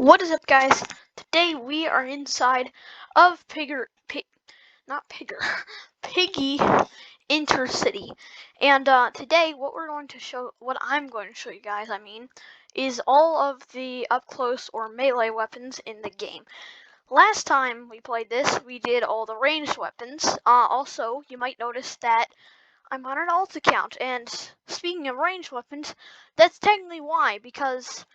What is up, guys? Today we are inside of Piggy Intercity, and today what I'm going to show you guys, is all of the up close or melee weapons in the game. Last time we played this, we did all the ranged weapons. Also, you might notice that I'm on an alt account, and speaking of ranged weapons, that's technically why, because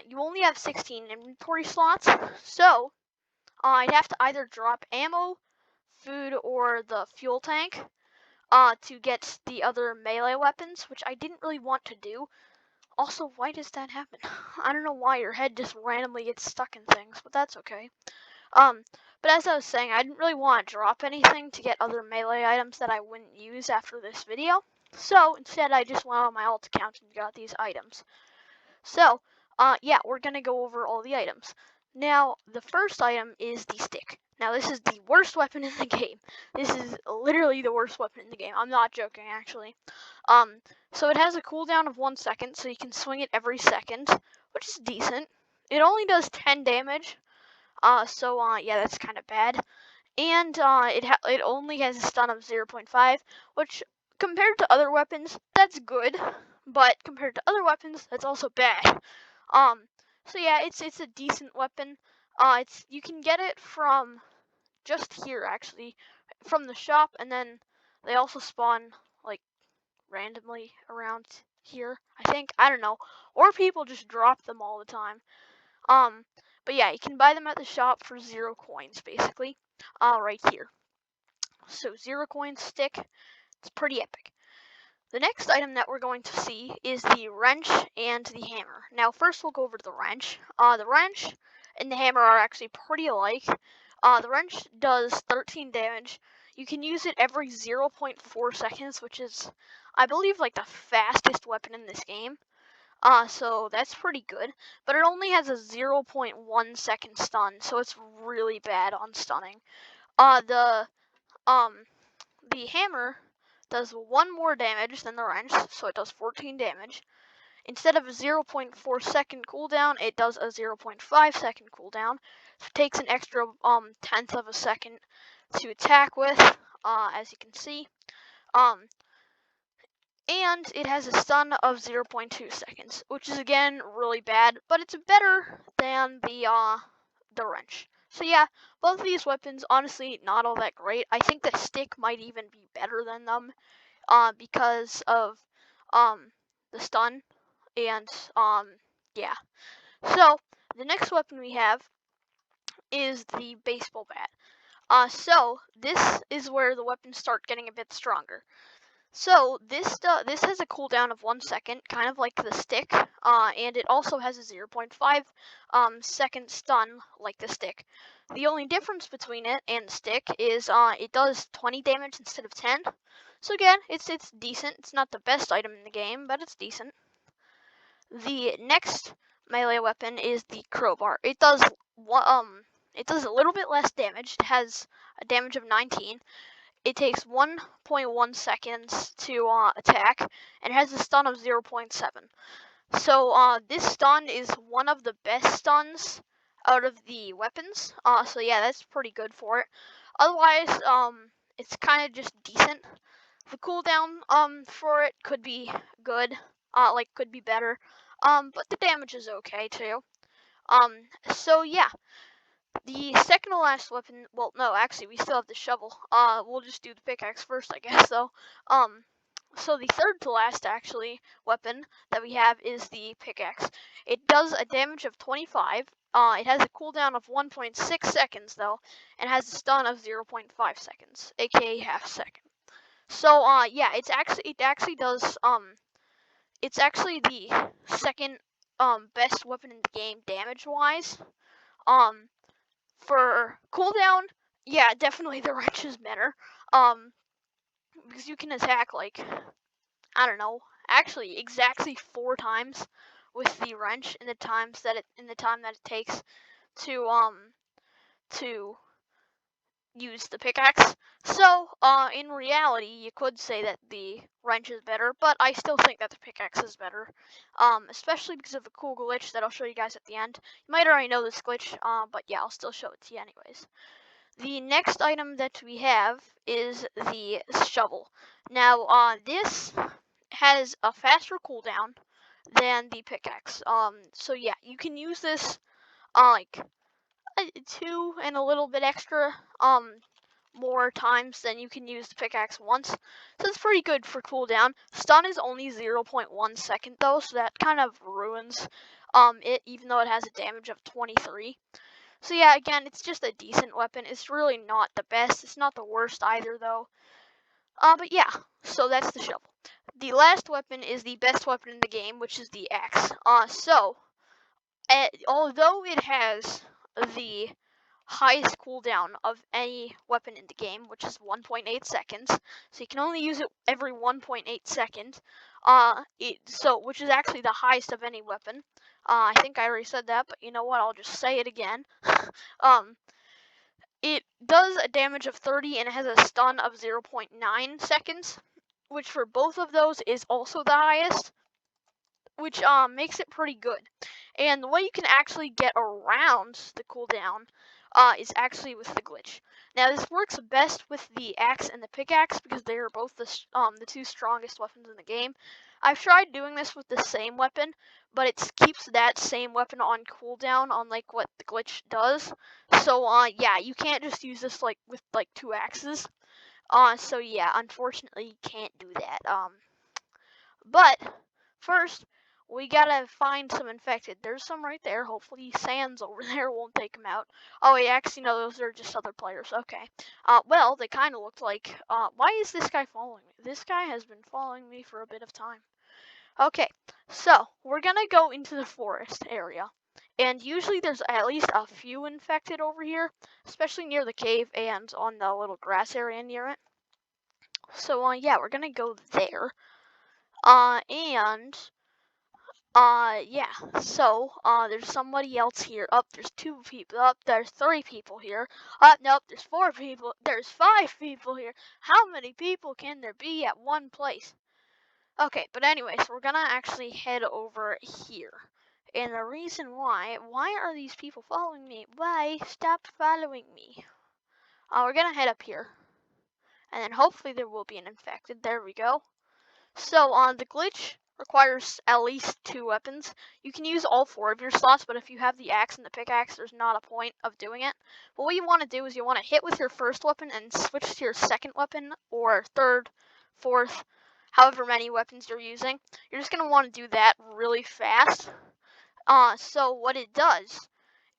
you only have 16 inventory slots, so I'd have to either drop ammo, food, or the fuel tank to get the other melee weapons, which I didn't really want to do. Also, why does that happen? I don't know why your head just randomly gets stuck in things, but that's okay. But as I was saying, I didn't really want to drop anything to get other melee items that I wouldn't use after this video. So instead, I just went on my alt account and got these items. So, yeah, we're gonna go over all the items. Now, the first item is the stick. Now, this is the worst weapon in the game. This is literally the worst weapon in the game. I'm not joking, actually. So it has a cooldown of 1 second, so you can swing it every second, which is decent. It only does 10 damage, yeah, that's kind of bad. And it only has a stun of 0.5, which compared to other weapons, that's good, but compared to other weapons, that's also bad. So yeah, it's a decent weapon. You can get it from just here, actually, from the shop, and then they also spawn like randomly around here, I think. I don't know, or people just drop them all the time. But yeah, you can buy them at the shop for 0 coins, basically. Right here. So 0 coins stick. It's pretty epic. The next item that we're going to see is the wrench and the hammer. Now, first we'll go over to the wrench. The wrench and the hammer are actually pretty alike. The wrench does 13 damage. You can use it every 0.4 seconds, which is, I believe, like the fastest weapon in this game. So that's pretty good. But it only has a 0.1 second stun, so it's really bad on stunning. The hammer does 1 more damage than the wrench, so it does 14 damage. Instead of a 0.4 second cooldown, it does a 0.5 second cooldown. So it takes an extra tenth of a second to attack with, as you can see. And it has a stun of 0.2 seconds, which is again really bad, but it's better than the wrench. So yeah, both of these weapons, honestly, not all that great. I think the stick might even be better than them, because of the stun, and yeah. So the next weapon we have is the baseball bat. So this is where the weapons start getting a bit stronger. So this has a cooldown of 1 second, kind of like the stick, and it also has a 0.5 second stun like the stick. The only difference between it and the stick is it does 20 damage instead of 10. So again, it's decent. It's not the best item in the game, but it's decent. The next melee weapon is the crowbar. It does a little bit less damage. It has a damage of 19. It takes 1.1 seconds to attack, and it has a stun of 0.7. So this stun is one of the best stuns out of the weapons. So yeah, that's pretty good for it. Otherwise, it's kind of just decent. The cooldown for it could be good, could be better. But the damage is okay too. So yeah. The second to last weapon, well, no, actually, we still have the shovel. We'll just do the pickaxe first, I guess, though. So the third to last, actually, weapon that we have is the pickaxe. It does a damage of 25. It has a cooldown of 1.6 seconds, though, and has a stun of 0.5 seconds, aka half second. So, yeah, it's actually the second, best weapon in the game damage-wise. For cooldown, yeah, definitely the wrench is better. Because you can attack like, I don't know, actually exactly 4 times with the wrench in the time that it takes to use the pickaxe. So, in reality, you could say that the wrench is better, but I still think that the pickaxe is better. Especially because of a cool glitch that I'll show you guys at the end. You might already know this glitch, but yeah, I'll still show it to you anyways. The next item that we have is the shovel. Now, this has a faster cooldown than the pickaxe. So yeah, you can use this, like, 2 and a little bit extra, more times than you can use the pickaxe once. So it's pretty good for cooldown. Stun is only 0.1 second though, so that kind of ruins it, even though it has a damage of 23. So yeah, again, it's just a decent weapon. It's really not the best. It's not the worst either though. But yeah, so that's the shovel. The last weapon is the best weapon in the game, which is the axe. Although it has the highest cooldown of any weapon in the game, which is 1.8 seconds, so you can only use it every 1.8 seconds, which is actually the highest of any weapon. I think I already said that, but you know what, I'll just say it again. It does a damage of 30 and it has a stun of 0.9 seconds, which for both of those is also the highest, which makes it pretty good. And the way you can actually get around the cooldown is actually with the glitch. Now this works best with the axe and the pickaxe because they are both the 2 strongest weapons in the game. I've tried doing this with the same weapon, but it keeps that same weapon on cooldown, unlike what the glitch does. So yeah, you can't just use this like with like 2 axes. So yeah, unfortunately you can't do that. But first, we gotta find some infected. There's some right there. Hopefully Sans over there won't take them out. Oh wait, actually no, those are just other players. Okay. Well, they kind of looked like, why is this guy following me? This guy has been following me for a bit of time. Okay, so we're gonna go into the forest area. And usually there's at least a few infected over here, especially near the cave and on the little grass area near it. So, yeah, we're gonna go there. Yeah, so, there's somebody else here. There's 2 people. There's 3 people here. Nope, there's 4 people. There's 5 people here. How many people can there be at one place? Okay, but anyways, we're gonna actually head over here. And the reason why are these people following me? Why? Stop following me. We're gonna head up here. And then hopefully there will be an infected. There we go. So, the glitch requires at least 2 weapons. You can use all 4 of your slots, but if you have the axe and the pickaxe, there's not a point of doing it. But what you want to do is you want to hit with your first weapon and switch to your second weapon, or third, fourth, however many weapons you're using. You're just going to want to do that really fast. So what it does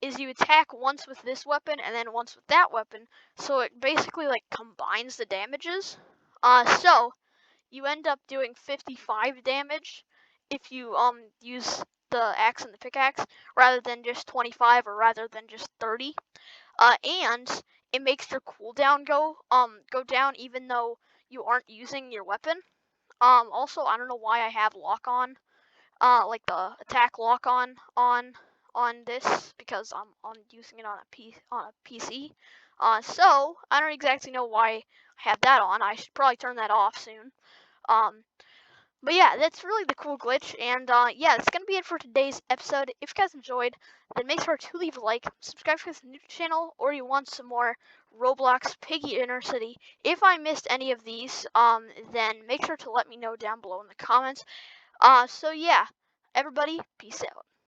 is you attack once with this weapon and then once with that weapon, so it basically like combines the damages. So you end up doing 55 damage if you use the axe and the pickaxe rather than just 25 or rather than just 30. And it makes your cooldown go down even though you aren't using your weapon. Also, I don't know why I have lock on, like the attack lock on this, because I'm using it on a PC. So I don't exactly know why I have that on. I should probably turn that off soon. But yeah, that's really the cool glitch, and yeah, that's gonna be it for today's episode. If you guys enjoyed, then make sure to leave a like, subscribe to the new channel, or you want some more Roblox Piggy Intercity. If I missed any of these, then make sure to let me know down below in the comments. So yeah, everybody, peace out.